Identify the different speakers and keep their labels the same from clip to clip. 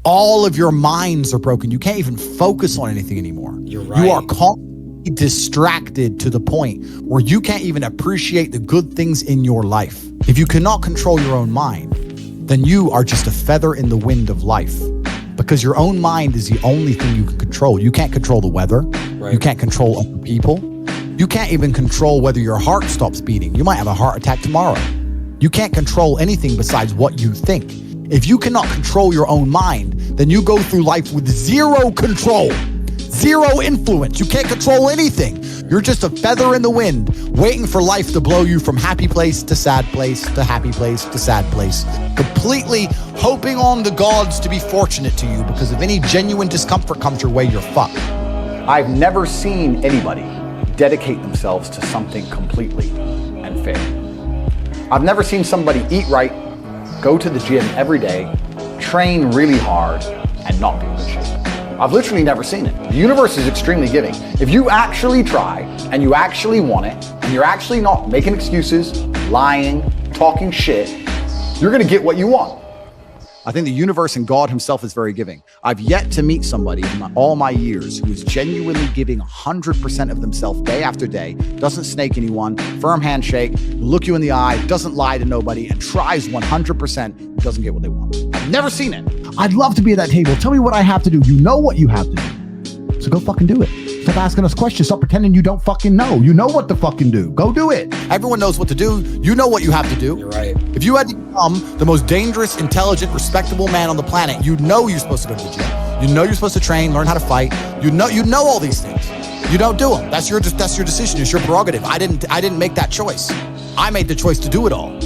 Speaker 1: All of your minds are broken. You can't even focus on anything anymore.
Speaker 2: You're right.
Speaker 1: You are constantly distracted to the point where you can't even appreciate the good things in your life. If you cannot control your own mind, then you are just a feather in the wind of life, because your own mind is the only thing you can control. You can't control the weather. Right. You can't control other people. You can't even control whether your heart stops beating. You might have a heart attack tomorrow. You can't control anything besides what you think. If you cannot control your own mind, then you go through life with zero control, zero influence. You can't control anything. You're just a feather in the wind, waiting for life to blow you from happy place to sad place to happy place to sad place, completely hoping on the gods to be fortunate to you, because if any genuine discomfort comes your way, you're fucked.
Speaker 3: I've never seen anybody dedicate themselves to something completely and fail. I've never seen somebody eat right, go to the gym every day, train really hard, and not be in good shape. I've literally never seen it. The universe is extremely giving. If you actually try and you actually want it, and you're actually not making excuses, lying, talking shit, you're gonna get what you want.
Speaker 1: I think the universe and God himself is very giving. I've yet to meet somebody in all my years who is genuinely giving 100% of themselves day after day, doesn't snake anyone, firm handshake, look you in the eye, doesn't lie to nobody, and tries 100%, doesn't get what they want. I've never seen it.
Speaker 4: I'd love to be at that table. Tell me what I have to do. You know what you have to do. So go fucking do it. Stop asking us questions. Stop pretending you don't fucking know. You know what to fucking do. Go do it.
Speaker 1: Everyone knows what to do. You know what you have to do.
Speaker 2: You're right.
Speaker 1: If you had to become the most dangerous, intelligent, respectable man on the planet, you know you're supposed to go to the gym. You know you're supposed to train, learn how to fight. You know all these things. You don't do them. That's your decision. It's your prerogative. I didn't make that choice. I made the choice to do it all.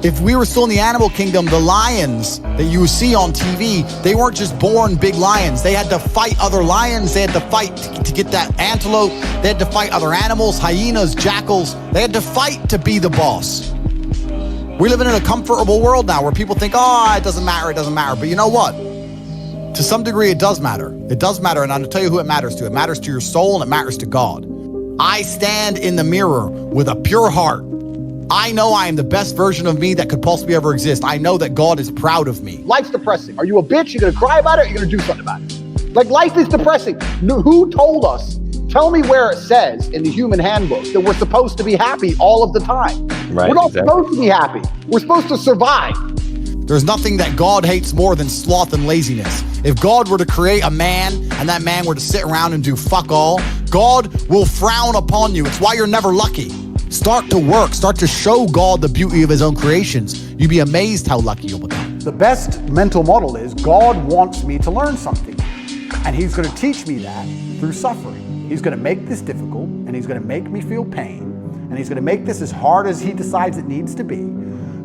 Speaker 1: If we were still in the animal kingdom, the lions that you see on TV, they weren't just born big lions. They had to fight other lions. They had to fight to get that antelope. They had to fight other animals, hyenas, jackals. They had to fight to be the boss. We're living in a comfortable world now where people think, oh, it doesn't matter, it doesn't matter. But you know what? To some degree, it does matter. It does matter, and I'm gonna tell you who it matters to. It matters to your soul, and it matters to God. I stand in the mirror with a pure heart. I know I am the best version of me that could possibly ever exist. I know that God is proud of me.
Speaker 3: Life's depressing. Are you a bitch? You're gonna cry about it, or you're gonna do something about it? Like, life is depressing. Who told us? Tell me where it says in the human handbook that we're supposed to be happy all of the time.
Speaker 5: Right,
Speaker 3: we're not supposed to be happy. We're supposed to survive.
Speaker 1: There's nothing that God hates more than sloth and laziness. If God were to create a man and that man were to sit around and do fuck all, God will frown upon you. It's why you're never lucky. Start to work. Start to show God the beauty of his own creations. You'd be amazed how lucky you'll become.
Speaker 3: The best mental model is God wants me to learn something, and he's going to teach me that through suffering. He's going to make this difficult, and he's going to make me feel pain, and he's going to make this as hard as he decides it needs to be,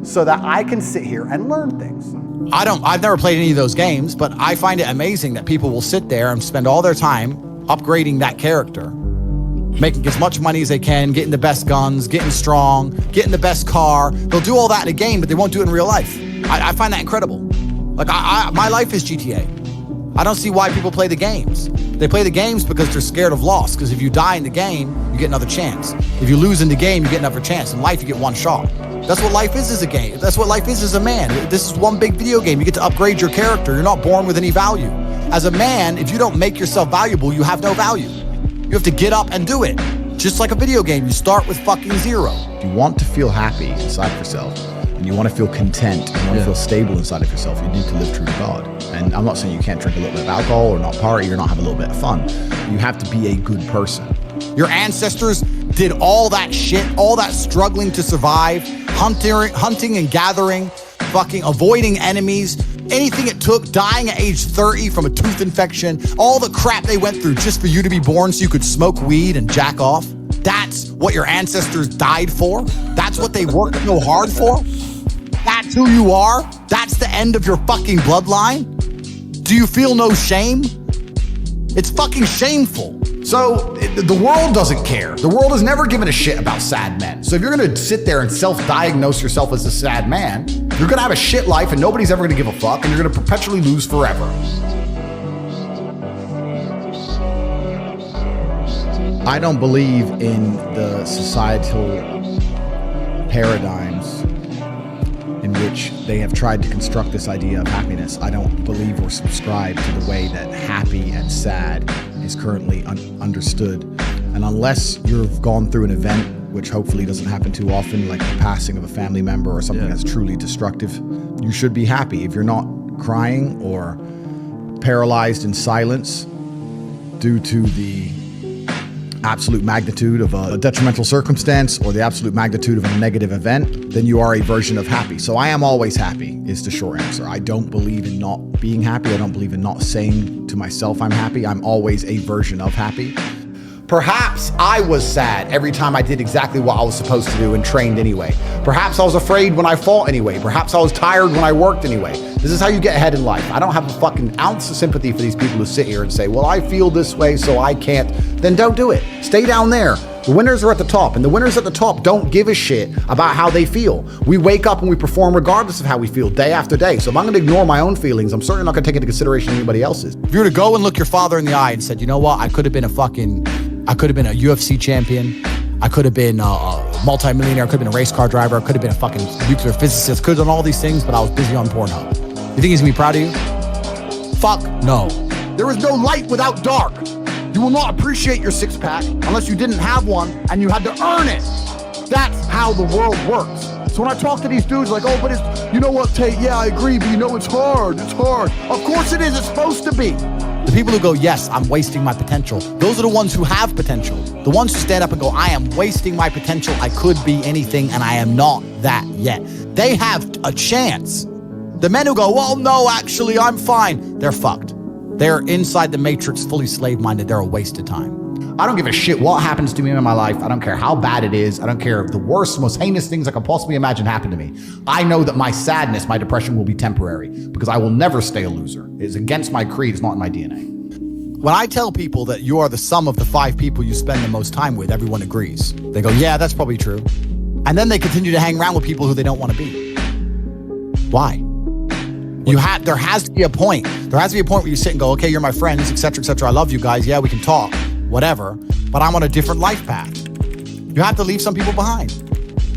Speaker 3: so that I can sit here and learn things.
Speaker 1: I've never played any of those games, but I find it amazing that people will sit there and spend all their time upgrading that character, making as much money as they can, getting the best guns, getting strong, getting the best car. They'll do all that in a game, but they won't do it in real life. I find that incredible. Like, my life is GTA. I don't see why people play the games. They play the games because they're scared of loss, because if you die in the game, you get another chance. If you lose in the game, you get another chance. In life, you get one shot. That's what life is as a game. That's what life is as a man. This is one big video game. You get to upgrade your character. You're not born with any value. As a man, if you don't make yourself valuable, you have no value. You have to get up and do it. Just like a video game, you start with fucking zero.
Speaker 4: If you want to feel happy inside of yourself, and you want to feel content, and you want to feel stable inside of yourself, you need to live true to God. And I'm not saying you can't drink a little bit of alcohol or not party or not have a little bit of fun. You have to be a good person.
Speaker 1: Your ancestors did all that shit, all that struggling to survive, hunting and gathering, fucking avoiding enemies, anything it took, dying at age 30 from a tooth infection, all the crap they went through just for you to be born so you could smoke weed and jack off. That's what your ancestors died for. That's what they worked so hard for. That's who you are. That's the end of your fucking bloodline. Do you feel no shame? It's fucking shameful.
Speaker 4: So the world doesn't care. The world has never given a shit about sad men. So if you're gonna sit there and self-diagnose yourself as a sad man, you're gonna have a shit life and nobody's ever gonna give a fuck, and you're gonna perpetually lose forever. I don't believe in the societal paradigms in which they have tried to construct this idea of happiness, I don't believe or subscribe to the way that happy and sad is currently understood. And unless you've gone through an event, which hopefully doesn't happen too often, like the passing of a family member or something that's truly destructive, you should be happy. If you're not crying or paralyzed in silence due to the absolute magnitude of a detrimental circumstance or the absolute magnitude of a negative event, then you are a version of happy. So I am always happy is the short answer. I don't believe in not being happy. I don't believe in not saying to myself I'm happy. I'm always a version of happy.
Speaker 3: Perhaps I was sad every time I did exactly what I was supposed to do and trained anyway. Perhaps I was afraid when I fought anyway. Perhaps I was tired when I worked anyway. This is how you get ahead in life. I don't have a fucking ounce of sympathy for these people who sit here and say, well, I feel this way, so I can't. Then don't do it. Stay down there. The winners are at the top, and the winners at the top don't give a shit about how they feel. We wake up and we perform regardless of how we feel day after day. So if I'm going to ignore my own feelings, I'm certainly not going to take into consideration anybody else's.
Speaker 1: If you were to go and look your father in the eye and said, you know what, I could have been a UFC champion. I could have been a multi-millionaire. I could have been a race car driver. I could have been a fucking nuclear physicist. Could have done all these things, but I was busy on Pornhub. You think he's gonna be proud of you? Fuck no. There is no light without dark. You will not appreciate your six-pack unless you didn't have one and you had to earn it. That's how the world works. So when I talk to these dudes like, oh, but it's, you know what, Tate, yeah, I agree, but you know it's hard. It's hard. Of course it is. It's supposed to be. The people who go, yes, I'm wasting my potential. Those are the ones who have potential. The ones who stand up and go, I am wasting my potential. I could be anything and I am not that yet. They have a chance. The men who go, well, no, actually, I'm fine. They're fucked. They're inside the matrix, fully slave-minded. They're a waste of time.
Speaker 3: I don't give a shit what happens to me in my life. I don't care how bad it is. I don't care if the worst, most heinous things I could possibly imagine happen to me. I know that my sadness, my depression will be temporary because I will never stay a loser. It's against my creed. It's not in my DNA.
Speaker 1: When I tell people that you are the sum of the 5 people you spend the most time with, everyone agrees. They go, yeah, that's probably true. And then they continue to hang around with people who they don't want to be. Why? There has to be a point. There has to be a point where you sit and go, okay, you're my friends, etc., etc. I love you guys. Yeah, we can talk, whatever. But I'm on a different life path. You have to leave some people behind.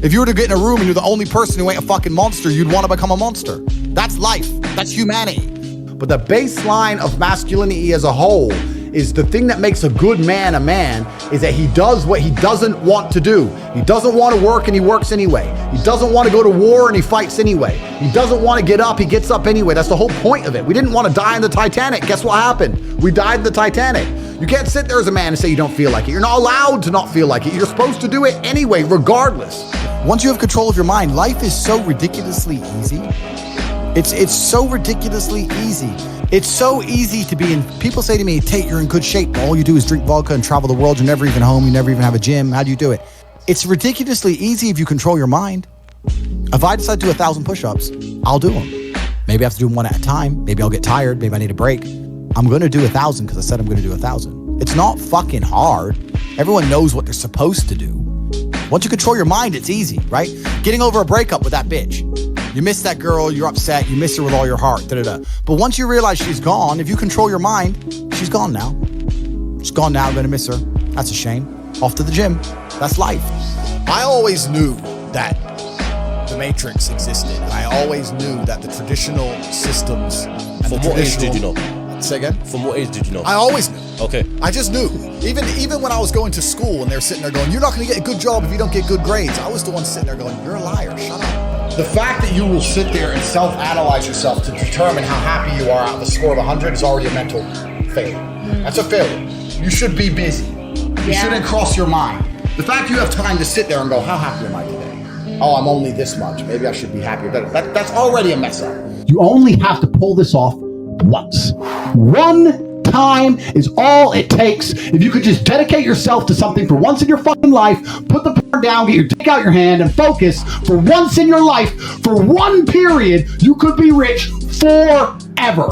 Speaker 1: If you were to get in a room and you're the only person who ain't a fucking monster, you'd want to become a monster. That's life. That's humanity.
Speaker 3: But the baseline of masculinity as a whole is the thing that makes a good man a man is that he does what he doesn't want to do. He doesn't want to work and he works anyway. He doesn't want to go to war and he fights anyway. He doesn't want to get up, he gets up anyway. That's the whole point of it. We didn't want to die in the Titanic. Guess what happened? We died in the Titanic. You can't sit there as a man and say you don't feel like it. You're not allowed to not feel like it. You're supposed to do it anyway, regardless.
Speaker 1: Once you have control of your mind, life is so ridiculously easy. It's so ridiculously easy. It's so easy to be in. People say to me, Tate, you're in good shape. All you do is drink vodka and travel the world. You're never even home. You never even have a gym. How do you do it? It's ridiculously easy if you control your mind. If I decide to do 1,000 push-ups, I'll do them. Maybe I have to do them one at a time. Maybe I'll get tired. Maybe I need a break. I'm going to do 1,000 because I said I'm going to do 1,000. It's not fucking hard. Everyone knows what they're supposed to do. Once you control your mind, it's easy, right? Getting over a breakup with that bitch. You miss that girl, you're upset, you miss her with all your heart, da-da-da. But once you realize she's gone, if you control your mind, she's gone now. She's gone now, I'm gonna miss her. That's a shame. Off to the gym. That's life. I always knew that the Matrix existed. I always knew that the traditional systems and
Speaker 2: From what age did you know?
Speaker 1: Say again?
Speaker 2: From what age did you know?
Speaker 1: I always knew.
Speaker 2: Okay.
Speaker 1: I just knew. Even when I was going to school and they're sitting there going, you're not gonna get a good job if you don't get good grades. I was the one sitting there going, you're a liar, shut up.
Speaker 3: The fact that you will sit there and self-analyze yourself to determine how happy you are out of a score of 100 is already a mental failure. That's a failure. You should be busy. You shouldn't cross your mind. The fact you have time to sit there and go, how happy am I today? Oh, I'm only this much. Maybe I should be happier. That's already a mess up.
Speaker 5: You only have to pull this off once. One time is all it takes. If you could just dedicate yourself to something for once in your fucking life, put the pen down, get your dick out your hand, and focus for once in your life, for one period, you could be rich forever.